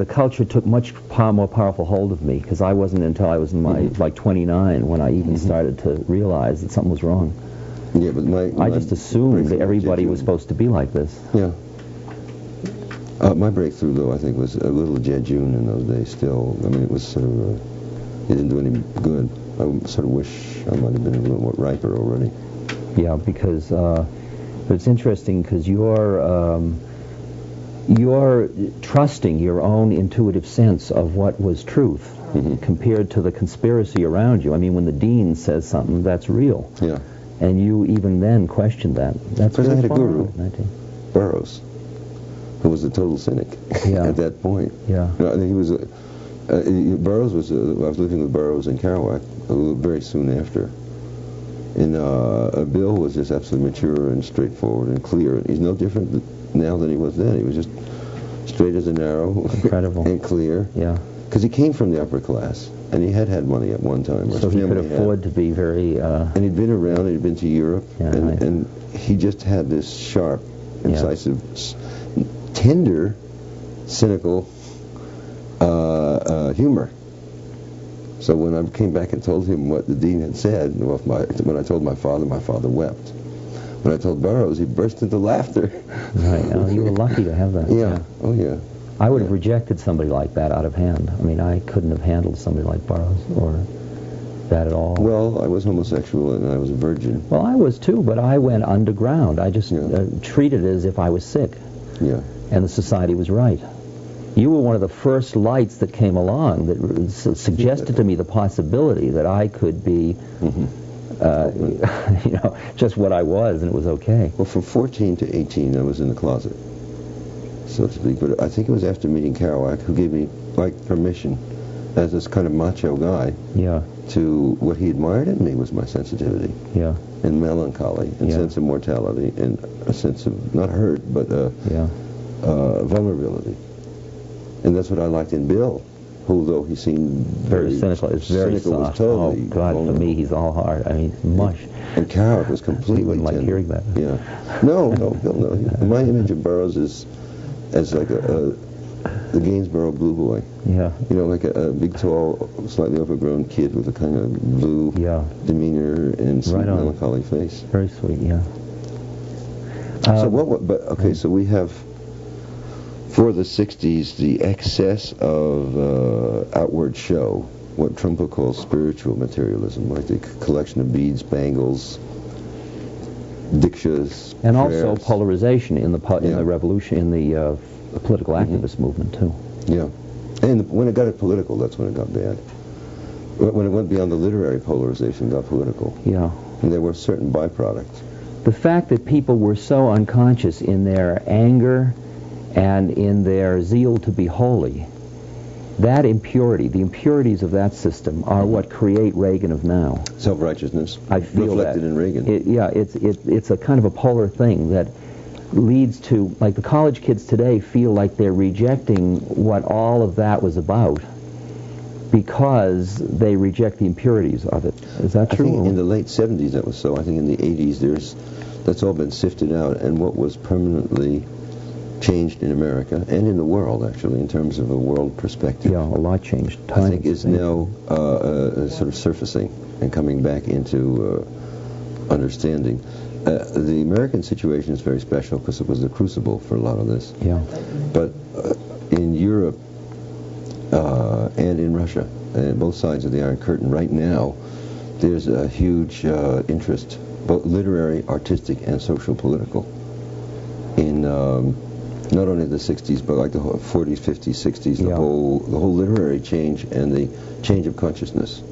the culture took much more powerful hold of me, because I wasn't until I was in my like 29 when I even started to realize that something was wrong. Yeah, but I just assumed that everybody was supposed to be like this. Yeah. My breakthrough, though, I think, was a little jejune in those days still. I mean, it was sort of, it didn't do any good. I sort of wish I might have been a little more riper already. Yeah, because it's interesting, because you're trusting your own intuitive sense of what was truth compared to the conspiracy around you. I mean, when the dean says something, that's real. Yeah. And you even then questioned that. That's because I had a far guru, out, Burroughs, who was a total cynic at that point. Yeah. You know, I think he was Burroughs was. I was living with Burroughs in Kerouac very soon after. And Bill was just absolutely mature and straightforward and clear. He's no different now than he was then. He was just straight as an arrow, incredible, and clear. Yeah. Because he came from the upper class, and he had money at one time. So he could afford to be very... and he'd been around, he'd been to Europe, and he just had this sharp, incisive, tender, cynical humor. So when I came back and told him what the dean had said, when I told my father wept. When I told Burroughs, he burst into laughter. Right. You were lucky to have that. Yeah. Oh, yeah. I would have rejected somebody like that out of hand. I mean, I couldn't have handled somebody like Burroughs or that at all. Well, I was homosexual and I was a virgin. Well, I was too, but I went underground. I just treated it as if I was sick. Yeah. And the society was right. You were one of the first lights that came along that suggested to me the possibility that I could be, you know, just what I was, and it was okay. Well, from 14 to 18, I was in the closet, so to speak. But I think it was after meeting Kerouac, who gave me, like, permission, as this kind of macho guy, to what he admired in me was my sensitivity, and melancholy, and sense of mortality, and a sense of not hurt, but vulnerability. And that's what I liked in Bill, who, though he seemed very cynical, it's very soft. Was totally God, vulnerable. for me, he's all hard. I mean, he's mush. And Kerouac was completely He wouldn't like tender. hearing that. Yeah. No, Bill, no. My image of Burroughs is as like the Gainsborough blue boy. Yeah. You know, like a big, tall, slightly overgrown kid with a kind of blue demeanor and sweet, melancholy face. Very sweet, yeah. So so we have, for the 60s, the excess of outward show, what Trumbo calls spiritual materialism, like the collection of beads, bangles, dikshas, and prayers. Also polarization in the revolution, in the political activist movement too. Yeah, and when it got political, that's when it got bad. When it went beyond the literary polarization, it got political. Yeah, and there were certain byproducts. The fact that people were so unconscious in their anger and in their zeal to be holy, that impurity, the impurities of that system, are what create Reagan of now. Self-righteousness, I feel reflected in Reagan. It's a kind of a polar thing that leads to, like, the college kids today feel like they're rejecting what all of that was about because they reject the impurities of it. Is that true? I think in the late 70s that was so. I think in the 80s that's all been sifted out, and what was permanently changed in America and in the world, actually, in terms of a world perspective. Yeah, a lot changed. I think is now sort of surfacing and coming back into understanding. The American situation is very special because it was the crucible for a lot of this. Yeah. But in Europe and in Russia, both sides of the Iron Curtain, right now, there's a huge interest, both literary, artistic, and social political, in not only the 60s, but like the 40s, 50s, 60s, the whole literary change and the change of consciousness.